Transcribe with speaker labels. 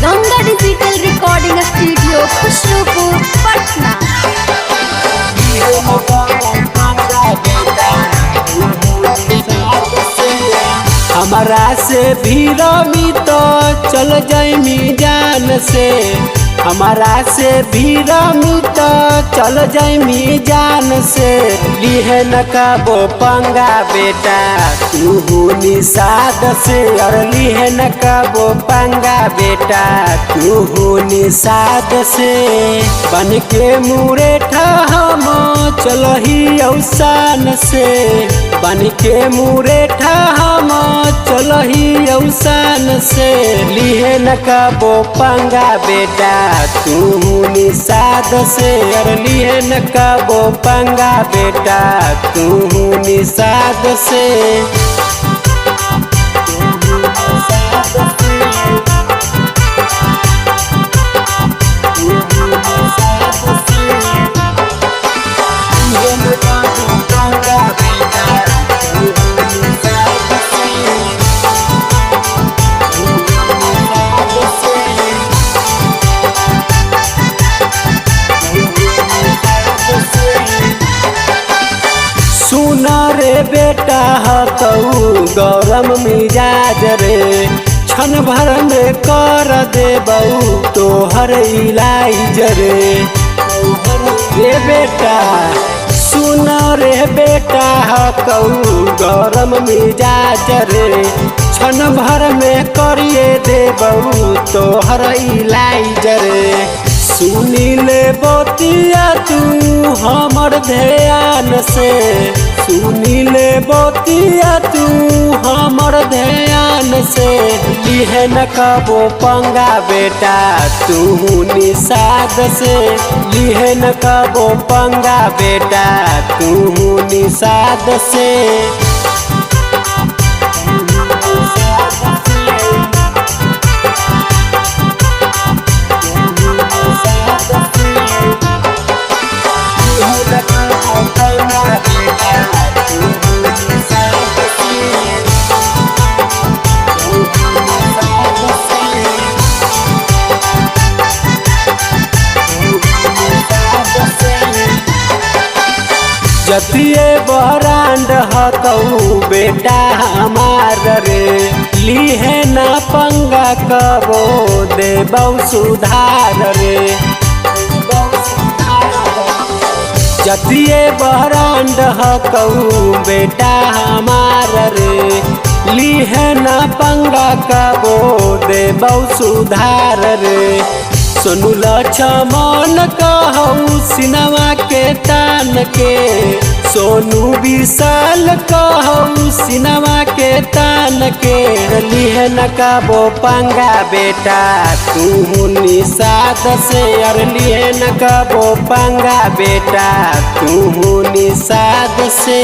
Speaker 1: Ganga digital recording studio Khusrupur Patna.
Speaker 2: हमारा से भीरमी तो चल जाइमी जान से, हमारा से भीरमी तो चल जाइमी जान से। लिहे न कबो पंगा बेटा तू निषाद से, और लिहे न कबो पंगा बेटा तू निषाद से। बन के मुरेठा हम चलही औसान से, बन के मुरेठा हम चलही औसान से। लिहे न कबो पंगा बेटा तू निषाद से, और लिहे न कबो पंगा बेटा तू निषाद से। सुना रे बेटा हतऊ गौरम मिजाज रे, क्षण भर में कर दे बऊ तोहर इलाज रे। रे बेटा सुना रे बेटा हतऊ गौरम मिजाज रे, क्षण भर में करिए दे बऊ तोहर इलाज रे। सुनीले बतिया तू हमर ध्यान से, सुनीले बतिया तू हमर ध्यान से। लिहे न कबो पंगा बेटा तू निषाद से, लिहे न कबो पंगा बेटा तू निषाद से। जतिए बरांड हतऊ बेटा हमार रे, लिहे न पंगा कबो देबौ सुधार रे। जतिए बरांड हतऊ बेटा हमार रे, लिहे न पंगा कबो देबौ सुधार रे। सोनू लक्ष्मण कहू सिनवा के तान के, सोनू विशाल कहू सिनवा के तान के। लिहे न कबो पंगा बेटा तू निषाद से, और लिहे न कबो पंगा बेटा तू निषाद से।